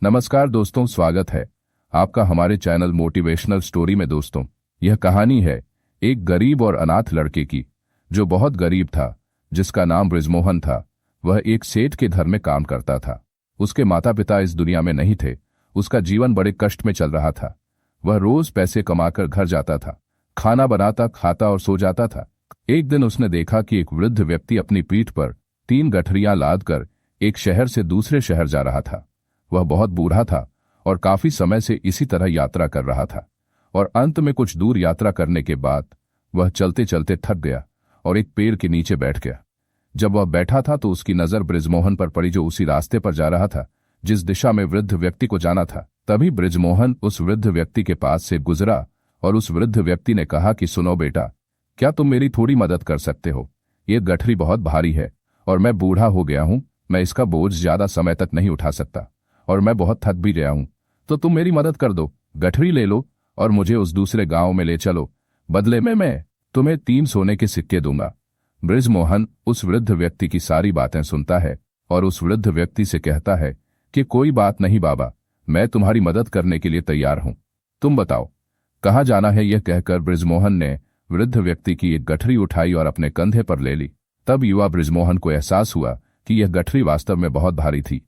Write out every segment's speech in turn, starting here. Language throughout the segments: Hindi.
नमस्कार दोस्तों, स्वागत है आपका हमारे चैनल मोटिवेशनल स्टोरी में। दोस्तों, यह कहानी है एक गरीब और अनाथ लड़के की जो बहुत गरीब था, जिसका नाम बृजमोहन था। वह एक सेठ के घर में काम करता था। उसके माता पिता इस दुनिया में नहीं थे। उसका जीवन बड़े कष्ट में चल रहा था। वह रोज पैसे कमाकर घर जाता था, खाना बनाता, खाता और सो जाता था। एक दिन उसने देखा कि एक वृद्ध व्यक्ति अपनी पीठ पर 3 गठरियां लाद कर एक शहर से दूसरे शहर जा रहा था। वह बहुत बूढ़ा था और काफी समय से इसी तरह यात्रा कर रहा था, और अंत में कुछ दूर यात्रा करने के बाद वह चलते चलते थक गया और एक पेड़ के नीचे बैठ गया। जब वह बैठा था तो उसकी नजर बृजमोहन पर पड़ी, जो उसी रास्ते पर जा रहा था जिस दिशा में वृद्ध व्यक्ति को जाना था। तभी बृजमोहन उस वृद्ध व्यक्ति के पास से गुजरा और उस वृद्ध व्यक्ति ने कहा कि सुनो बेटा, क्या तुम मेरी थोड़ी मदद कर सकते हो? ये गठरी बहुत भारी है और मैं बूढ़ा हो गया हूं। मैं इसका बोझ ज्यादा समय तक नहीं उठा सकता और मैं बहुत थक भी गया हूं। तो तुम मेरी मदद कर दो, गठरी ले लो और मुझे उस दूसरे गांव में ले चलो। बदले में मैं तुम्हें 3 सोने के सिक्के दूंगा। बृजमोहन उस वृद्ध व्यक्ति की सारी बातें सुनता है और उस वृद्ध व्यक्ति से कहता है कि कोई बात नहीं बाबा, मैं तुम्हारी मदद करने के लिए तैयार हूं। तुम बताओ कहाँ जाना है? यह कहकर बृजमोहन ने वृद्ध व्यक्ति की एक गठरी उठाई और अपने कंधे पर ले ली। तब युवा बृजमोहन को एहसास हुआ कि यह गठरी वास्तव में बहुत भारी थी।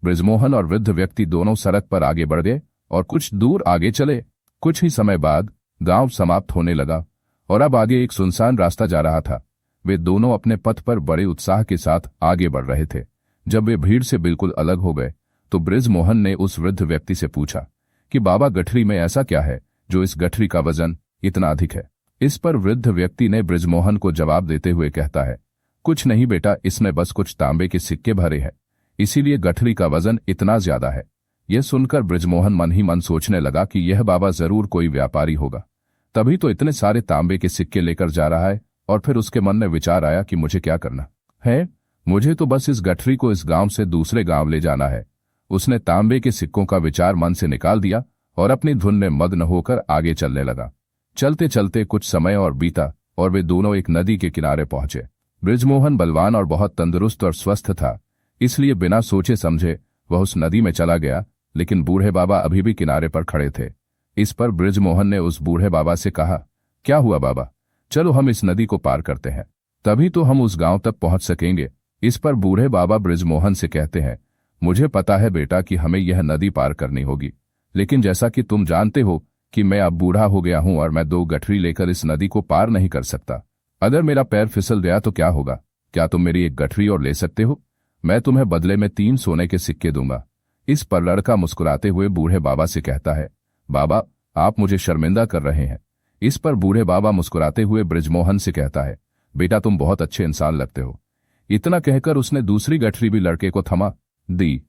बृजमोहन और वृद्ध व्यक्ति दोनों सड़क पर आगे बढ़ गए और कुछ दूर आगे चले। कुछ ही समय बाद गांव समाप्त होने लगा और अब आगे एक सुनसान रास्ता जा रहा था। वे दोनों अपने पथ पर बड़े उत्साह के साथ आगे बढ़ रहे थे। जब वे भीड़ से बिल्कुल अलग हो गए तो बृजमोहन ने उस वृद्ध व्यक्ति से पूछा कि बाबा, गठरी में ऐसा क्या है जो इस गठरी का वजन इतना अधिक है? इस पर वृद्ध व्यक्ति ने बृजमोहन को जवाब देते हुए कहता है, कुछ नहीं बेटा, इसमें बस कुछ तांबे के सिक्के भरे हैं, इसीलिए गठरी का वजन इतना ज्यादा है। यह सुनकर बृजमोहन मन ही मन सोचने लगा कि यह बाबा जरूर कोई व्यापारी होगा, तभी तो इतने सारे तांबे के सिक्के लेकर जा रहा है। और फिर उसके मन में विचार आया कि मुझे क्या करना है, मुझे तो बस इस गठरी को इस गांव से दूसरे गांव ले जाना है। उसने तांबे के सिक्कों का विचार मन से निकाल दिया और अपनी धुन में मग्न होकर आगे चलने लगा। चलते चलते कुछ समय और बीता और वे दोनों एक नदी के किनारे पहुंचे। बृजमोहन बलवान और बहुत तंदुरुस्त और स्वस्थ था, इसलिए बिना सोचे समझे वह उस नदी में चला गया, लेकिन बूढ़े बाबा अभी भी किनारे पर खड़े थे। इस पर बृजमोहन ने उस बूढ़े बाबा से कहा, क्या हुआ बाबा, चलो हम इस नदी को पार करते हैं, तभी तो हम उस गांव तक पहुंच सकेंगे। इस पर बूढ़े बाबा बृजमोहन से कहते हैं, मुझे पता है बेटा कि हमें यह नदी पार करनी होगी, लेकिन जैसा कि तुम जानते हो कि मैं अब बूढ़ा हो गया हूं और मैं 2 गठरी लेकर इस नदी को पार नहीं कर सकता। अगर मेरा पैर फिसल गया तो क्या होगा? क्या तुम मेरी एक गठरी और ले सकते हो? मैं तुम्हें बदले में 3 सोने के सिक्के दूंगा। इस पर लड़का मुस्कुराते हुए बूढ़े बाबा से कहता है, बाबा, आप मुझे शर्मिंदा कर रहे हैं। इस पर बूढ़े बाबा मुस्कुराते हुए बृजमोहन से कहता है, बेटा तुम बहुत अच्छे इंसान लगते हो। इतना कहकर उसने दूसरी गठरी भी लड़के को थमा दी।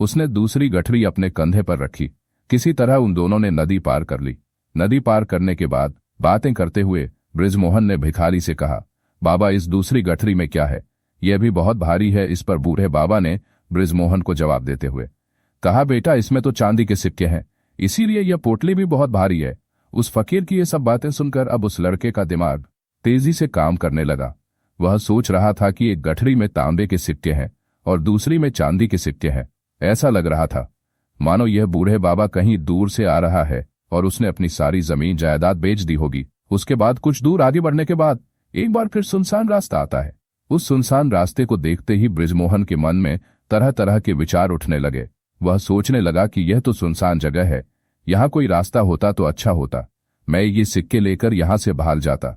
उसने दूसरी गठरी अपने कंधे पर रखी। किसी तरह उन दोनों ने नदी पार कर ली। नदी पार करने के बाद बातें करते हुए बृजमोहन ने भिखारी से कहा, बाबा, इस दूसरी गठरी में क्या है? यह भी बहुत भारी है। इस पर बूढ़े बाबा ने बृजमोहन को जवाब देते हुए कहा, बेटा, इसमें तो चांदी के सिक्के हैं, इसीलिए यह पोटली भी बहुत भारी है। उस फकीर की ये सब बातें सुनकर अब उस लड़के का दिमाग तेजी से काम करने लगा। वह सोच रहा था कि एक गठरी में तांबे के सिक्के हैं और दूसरी में चांदी के सिक्के हैं। ऐसा लग रहा था मानो यह बूढ़े बाबा कहीं दूर से आ रहा है और उसने अपनी सारी जमीन जायदाद बेच दी होगी। उसके बाद कुछ दूर आगे बढ़ने के बाद एक बार फिर सुनसान रास्ता आता है। उस सुनसान रास्ते को देखते ही बृजमोहन के मन में तरह तरह के विचार उठने लगे। वह सोचने लगा कि यह तो सुनसान जगह है, यहाँ कोई रास्ता होता तो अच्छा होता। मैं ये सिक्के लेकर यहाँ से भाग जाता,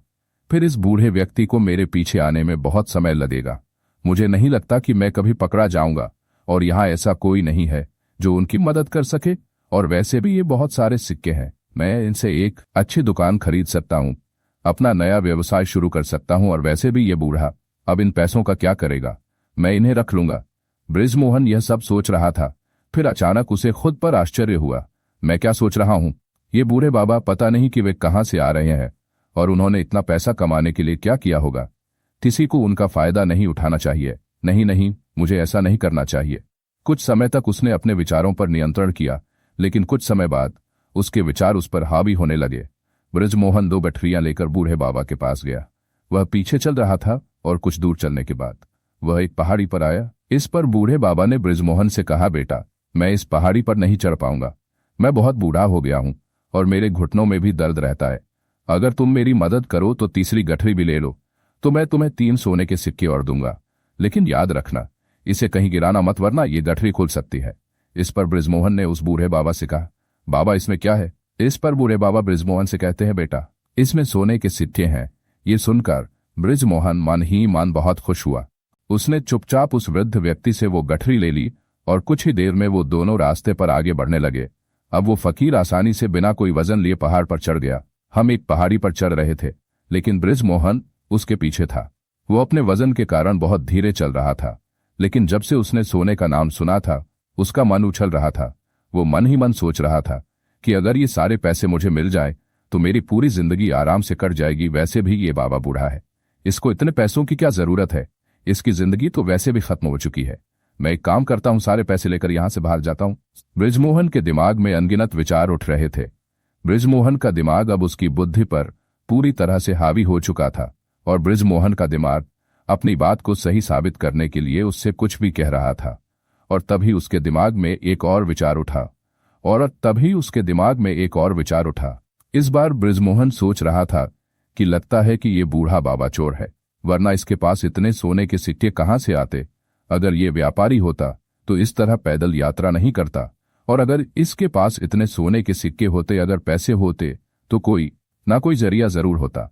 फिर इस बूढ़े व्यक्ति को मेरे पीछे आने में बहुत समय लगेगा। मुझे नहीं लगता कि मैं कभी पकड़ा जाऊंगा, और यहाँ ऐसा कोई नहीं है जो उनकी मदद कर सके। और वैसे भी ये बहुत सारे सिक्के हैं, मैं इनसे एक अच्छी दुकान खरीद सकता हूँ, अपना नया व्यवसाय शुरू कर सकता हूँ। और वैसे भी ये बूढ़ा अब इन पैसों का क्या करेगा? मैं इन्हें रख लूंगा। बृजमोहन यह सब सोच रहा था, फिर अचानक उसे खुद पर आश्चर्य हुआ। मैं क्या सोच रहा हूँ? ये बूढ़े बाबा पता नहीं कि वे कहाँ से आ रहे हैं और उन्होंने इतना पैसा कमाने के लिए क्या किया होगा। किसी को उनका फायदा नहीं उठाना चाहिए। नहीं नहीं, मुझे ऐसा नहीं करना चाहिए। कुछ समय तक उसने अपने विचारों पर नियंत्रण किया, लेकिन कुछ समय बाद उसके विचार उस पर हावी होने लगे। बृजमोहन 2 गठरियां लेकर बूढ़े बाबा के पास गया। वह पीछे चल रहा था और कुछ दूर चलने के बाद वह एक पहाड़ी पर आया। इस पर बूढ़े बाबा ने बृजमोहन से कहा, बेटा, मैं इस पहाड़ी पर नहीं चढ़ पाऊंगा। मैं बहुत बूढ़ा हो गया हूं और मेरे घुटनों में भी दर्द रहता है। अगर तुम मेरी मदद करो तो तीसरी गठरी भी ले लो, तो मैं तुम्हें 3 सोने के सिक्के और दूंगा। लेकिन याद रखना, इसे कहीं गिराना मत, वरना ये गठरी खुल सकती है। इस पर बृजमोहन ने उस बूढ़े बाबा से कहा, बाबा इसमें क्या है? इस पर बूढ़े बाबा बृजमोहन से कहते हैं, बेटा इसमें सोने के सिक्के हैं। ये सुनकर बृजमोहन मन ही मन बहुत खुश हुआ। उसने चुपचाप उस वृद्ध व्यक्ति से वो गठरी ले ली और कुछ ही देर में वो दोनों रास्ते पर आगे बढ़ने लगे। अब वो फकीर आसानी से बिना कोई वजन लिए पहाड़ पर चढ़ गया। हम एक पहाड़ी पर चढ़ रहे थे, लेकिन बृजमोहन उसके पीछे था। वो अपने वजन के कारण बहुत धीरे चल रहा था, लेकिन जब से उसने सोने का नाम सुना था उसका मन उछल रहा था। वो मन ही मन सोच रहा था कि अगर ये सारे पैसे मुझे मिल जाए तो मेरी पूरी जिंदगी आराम से कट जाएगी। वैसे भी ये बाबा बूढ़ा है, इसको इतने पैसों की क्या जरूरत है? इसकी जिंदगी तो वैसे भी खत्म हो चुकी है। मैं एक काम करता हूं, सारे पैसे लेकर यहां से बाहर जाता हूं। बृजमोहन के दिमाग में अनगिनत विचार उठ रहे थे। बृजमोहन का दिमाग अब उसकी बुद्धि पर पूरी तरह से हावी हो चुका था और बृजमोहन का दिमाग अपनी बात को सही साबित करने के लिए उससे कुछ भी कह रहा था। और तभी उसके दिमाग में एक और विचार उठा। इस बार बृजमोहन सोच रहा था कि लगता है कि ये बूढ़ा बाबा चोर है, वरना इसके पास इतने सोने के सिक्के कहां से आते? अगर ये व्यापारी होता तो इस तरह पैदल यात्रा नहीं करता, और अगर इसके पास इतने सोने के सिक्के होते, अगर पैसे होते, तो कोई ना कोई जरिया जरूर होता।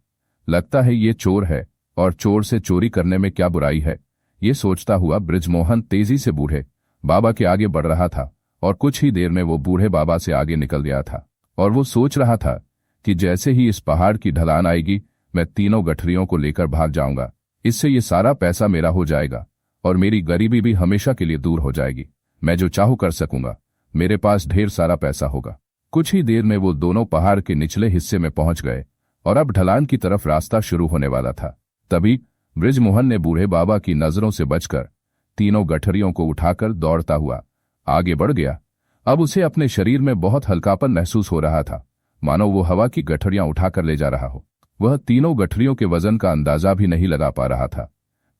लगता है ये चोर है, और चोर से चोरी करने में क्या बुराई है? ये सोचता हुआ बृजमोहन तेजी से बूढ़े बाबा के आगे बढ़ रहा था और कुछ ही देर में वो बूढ़े बाबा से आगे निकल गया था। और वो सोच रहा था कि जैसे ही इस पहाड़ की ढलान आएगी मैं तीनों गठरियों को लेकर भाग जाऊंगा। इससे ये सारा पैसा मेरा हो जाएगा और मेरी गरीबी भी हमेशा के लिए दूर हो जाएगी। मैं जो चाहूं कर सकूंगा, मेरे पास ढेर सारा पैसा होगा। कुछ ही देर में वो दोनों पहाड़ के निचले हिस्से में पहुंच गए और अब ढलान की तरफ रास्ता शुरू होने वाला था। तभी बृजमोहन ने बूढ़े बाबा की नजरों से बचकर तीनों गठरियों को उठाकर दौड़ता हुआ आगे बढ़ गया। अब उसे अपने शरीर में बहुत हल्कापन महसूस हो रहा था, मानो वो हवा की गठरियां उठाकर ले जा रहा हो। वह तीनों गठरियों के वजन का अंदाजा भी नहीं लगा पा रहा था।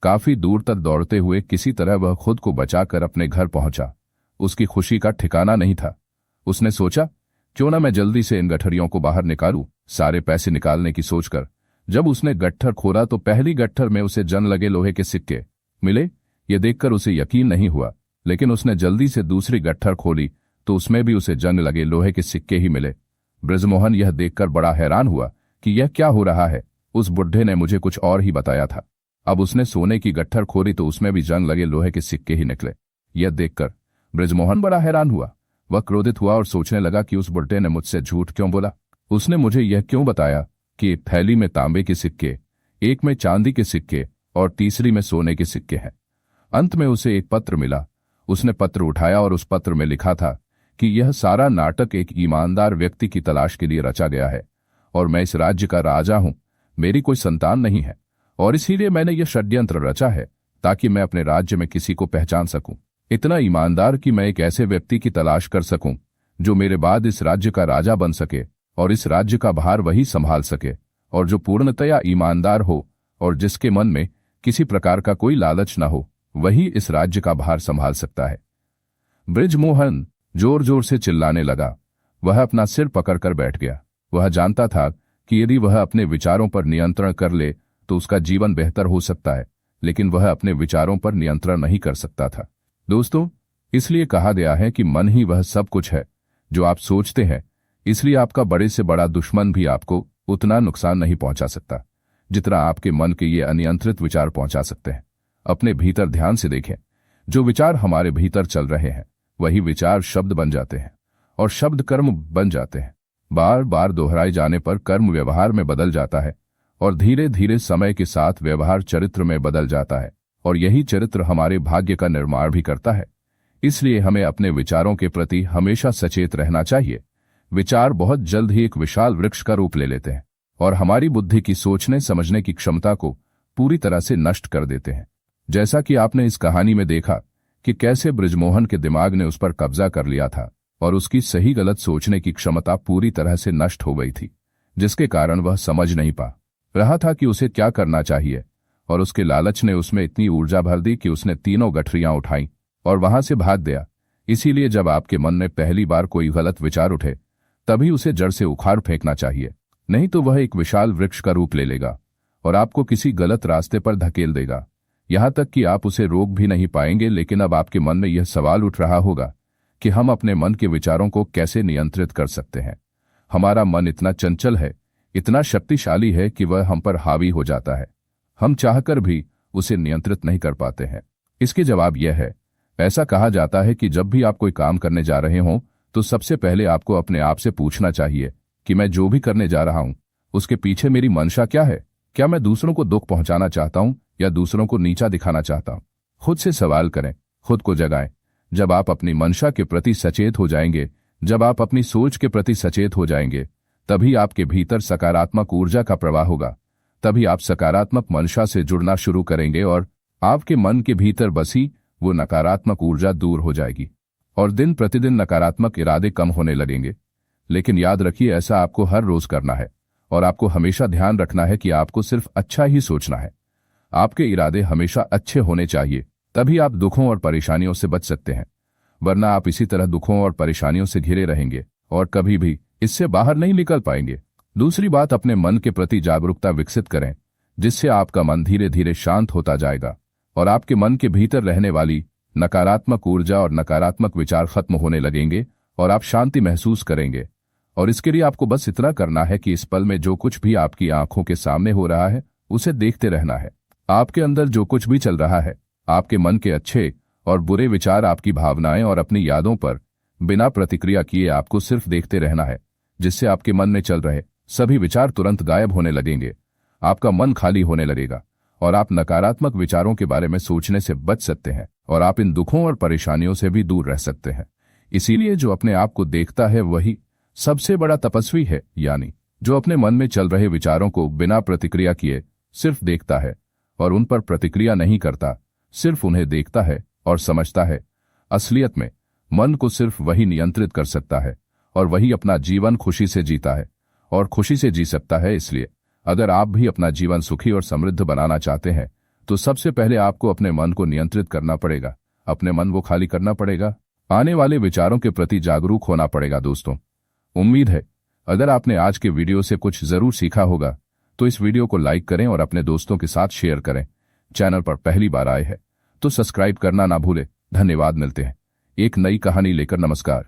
काफी दूर तक दौड़ते हुए किसी तरह वह खुद को बचाकर अपने घर पहुंचा। उसकी खुशी का ठिकाना नहीं था। उसने सोचा, क्यों ना मैं जल्दी से इन गठरियों को बाहर निकालूं। सारे पैसे निकालने की सोचकर जब उसने गट्ठर खोला तो पहली गट्ठर में उसे जंग लगे लोहे के सिक्के मिले। ये देखकर उसे यकीन नहीं हुआ, लेकिन उसने जल्दी से दूसरी गट्ठर खोली तो उसमें भी उसे जंग लगे लोहे के सिक्के ही मिले। बृजमोहन यह देखकर बड़ा हैरान हुआ कि यह क्या हो रहा है। उस बुढ़े ने मुझे कुछ और ही बताया था। अब उसने सोने की गट्ठर खोली तो उसमें भी जंग लगे लोहे के सिक्के ही निकले। यह देखकर बृजमोहन बड़ा हैरान हुआ। वह क्रोधित हुआ और सोचने लगा कि उस बुढ़े ने मुझसे झूठ क्यों बोला। उसने मुझे यह क्यों बताया कि एक थैली में तांबे के सिक्के, एक में चांदी के सिक्के और तीसरी में सोने के सिक्के हैं। अंत में उसे एक पत्र मिला। उसने पत्र उठाया और उस पत्र में लिखा था कि यह सारा नाटक एक ईमानदार व्यक्ति की तलाश के लिए रचा गया है और मैं इस राज्य का राजा हूं। मेरी कोई संतान नहीं है और इसीलिए मैंने यह षड्यंत्र रचा है ताकि मैं अपने राज्य में किसी को पहचान सकूं, इतना ईमानदार कि मैं एक ऐसे व्यक्ति की तलाश कर सकूं जो मेरे बाद इस राज्य का राजा बन सके और इस राज्य का भार वही संभाल सके, और जो पूर्णतया ईमानदार हो और जिसके मन में किसी प्रकार का कोई लालच न हो, वही इस राज्य का भार संभाल सकता है। बृजमोहन जोर जोर से चिल्लाने लगा। वह अपना सिर पकड़कर बैठ गया। वह जानता था कि यदि वह अपने विचारों पर नियंत्रण कर ले तो उसका जीवन बेहतर हो सकता है, लेकिन वह अपने विचारों पर नियंत्रण नहीं कर सकता था। दोस्तों, इसलिए कहा गया है कि मन ही वह सब कुछ है जो आप सोचते हैं। इसलिए आपका बड़े से बड़ा दुश्मन भी आपको उतना नुकसान नहीं पहुंचा सकता जितना आपके मन के ये अनियंत्रित विचार पहुंचा सकते हैं। अपने भीतर ध्यान से देखें, जो विचार हमारे भीतर चल रहे हैं वही विचार शब्द बन जाते हैं और शब्द कर्म बन जाते हैं। बार बार दोहराए जाने पर कर्म व्यवहार में बदल जाता है और धीरे धीरे समय के साथ व्यवहार चरित्र में बदल जाता है और यही चरित्र हमारे भाग्य का निर्माण भी करता है। इसलिए हमें अपने विचारों के प्रति हमेशा सचेत रहना चाहिए। विचार बहुत जल्द ही एक विशाल वृक्ष का रूप ले लेते हैं और हमारी बुद्धि की सोचने समझने की क्षमता को पूरी तरह से नष्ट कर देते हैं। जैसा कि आपने इस कहानी में देखा कि कैसे बृजमोहन के दिमाग ने उस पर कब्जा कर लिया था और उसकी सही गलत सोचने की क्षमता पूरी तरह से नष्ट हो गई थी, जिसके कारण वह समझ नहीं पा रहा था कि उसे क्या करना चाहिए, और उसके लालच ने उसमें इतनी ऊर्जा भर दी कि उसने तीनों गठरियां उठाईं और वहां से भाग गया। इसीलिए जब आपके मन में पहली बार कोई गलत विचार उठे तभी उसे जड़ से उखाड़ फेंकना चाहिए, नहीं तो वह एक विशाल वृक्ष का रूप ले लेगा और आपको किसी गलत रास्ते पर धकेल देगा, यहां तक कि आप उसे रोक भी नहीं पाएंगे। लेकिन अब आपके मन में यह सवाल उठ रहा होगा कि हम अपने मन के विचारों को कैसे नियंत्रित कर सकते हैं। हमारा मन इतना चंचल है, इतना शक्तिशाली है कि वह हम पर हावी हो जाता है, हम चाहकर भी उसे नियंत्रित नहीं कर पाते हैं। इसके जवाब यह है, ऐसा कहा जाता है कि जब भी आप कोई काम करने जा रहे हों तो सबसे पहले आपको अपने आप से पूछना चाहिए कि मैं जो भी करने जा रहा हूं उसके पीछे मेरी मंशा क्या है। क्या मैं दूसरों को दुख पहुंचाना चाहता हूं या दूसरों को नीचा दिखाना चाहता हूं? खुद से सवाल करें, खुद को जगाएं। जब आप अपनी मंशा के प्रति सचेत हो जाएंगे, जब आप अपनी सोच के प्रति सचेत हो जाएंगे, तभी आपके भीतर सकारात्मक ऊर्जा का प्रवाह होगा। तभी आप सकारात्मक मंशा से जुड़ना शुरू करेंगे और आपके मन के भीतर बसी वो नकारात्मक ऊर्जा दूर हो जाएगी और दिन प्रतिदिन नकारात्मक इरादे कम होने लगेंगे। लेकिन याद रखिए, ऐसा आपको हर रोज करना है और आपको हमेशा ध्यान रखना है कि आपको सिर्फ अच्छा ही सोचना है। आपके इरादे हमेशा अच्छे होने चाहिए, तभी आप दुखों और परेशानियों से बच सकते हैं, वरना आप इसी तरह दुखों और परेशानियों से घिरे रहेंगे और कभी भी इससे बाहर नहीं निकल पाएंगे। दूसरी बात, अपने मन के प्रति जागरूकता विकसित करें, जिससे आपका मन धीरे धीरे शांत होता जाएगा और आपके मन के भीतर रहने वाली नकारात्मक ऊर्जा और नकारात्मक विचार खत्म होने लगेंगे और आप शांति महसूस करेंगे। और इसके लिए आपको बस इतना करना है कि इस पल में जो कुछ भी आपकी आंखों के सामने हो रहा है उसे देखते रहना है। आपके अंदर जो कुछ भी चल रहा है, आपके मन के अच्छे और बुरे विचार, आपकी भावनाएं और अपनी यादों पर बिना प्रतिक्रिया किए आपको सिर्फ देखते रहना है, जिससे आपके मन में चल रहे सभी विचार तुरंत गायब होने लगेंगे। आपका मन खाली होने लगेगा और आप नकारात्मक विचारों के बारे में सोचने से बच सकते हैं और आप इन दुखों और परेशानियों से भी दूर रह सकते हैं। इसीलिए जो अपने आप को देखता है वही सबसे बड़ा तपस्वी है, यानी जो अपने मन में चल रहे विचारों को बिना प्रतिक्रिया किए सिर्फ देखता है और उन पर प्रतिक्रिया नहीं करता, सिर्फ उन्हें देखता है और समझता है। असलियत में मन को सिर्फ वही नियंत्रित कर सकता है और वही अपना जीवन खुशी से जीता है और खुशी से जी सकता है। इसलिए अगर आप भी अपना जीवन सुखी और समृद्ध बनाना चाहते हैं तो सबसे पहले आपको अपने मन को नियंत्रित करना पड़ेगा, अपने मन को खाली करना पड़ेगा, आने वाले विचारों के प्रति जागरूक होना पड़ेगा। दोस्तों, उम्मीद है अगर आपने आज के वीडियो से कुछ जरूर सीखा होगा तो इस वीडियो को लाइक करें और अपने दोस्तों के साथ शेयर करें। चैनल पर पहली बार आए हैं तो सब्सक्राइब करना ना भूलें। धन्यवाद। मिलते हैं एक नई कहानी लेकर। नमस्कार।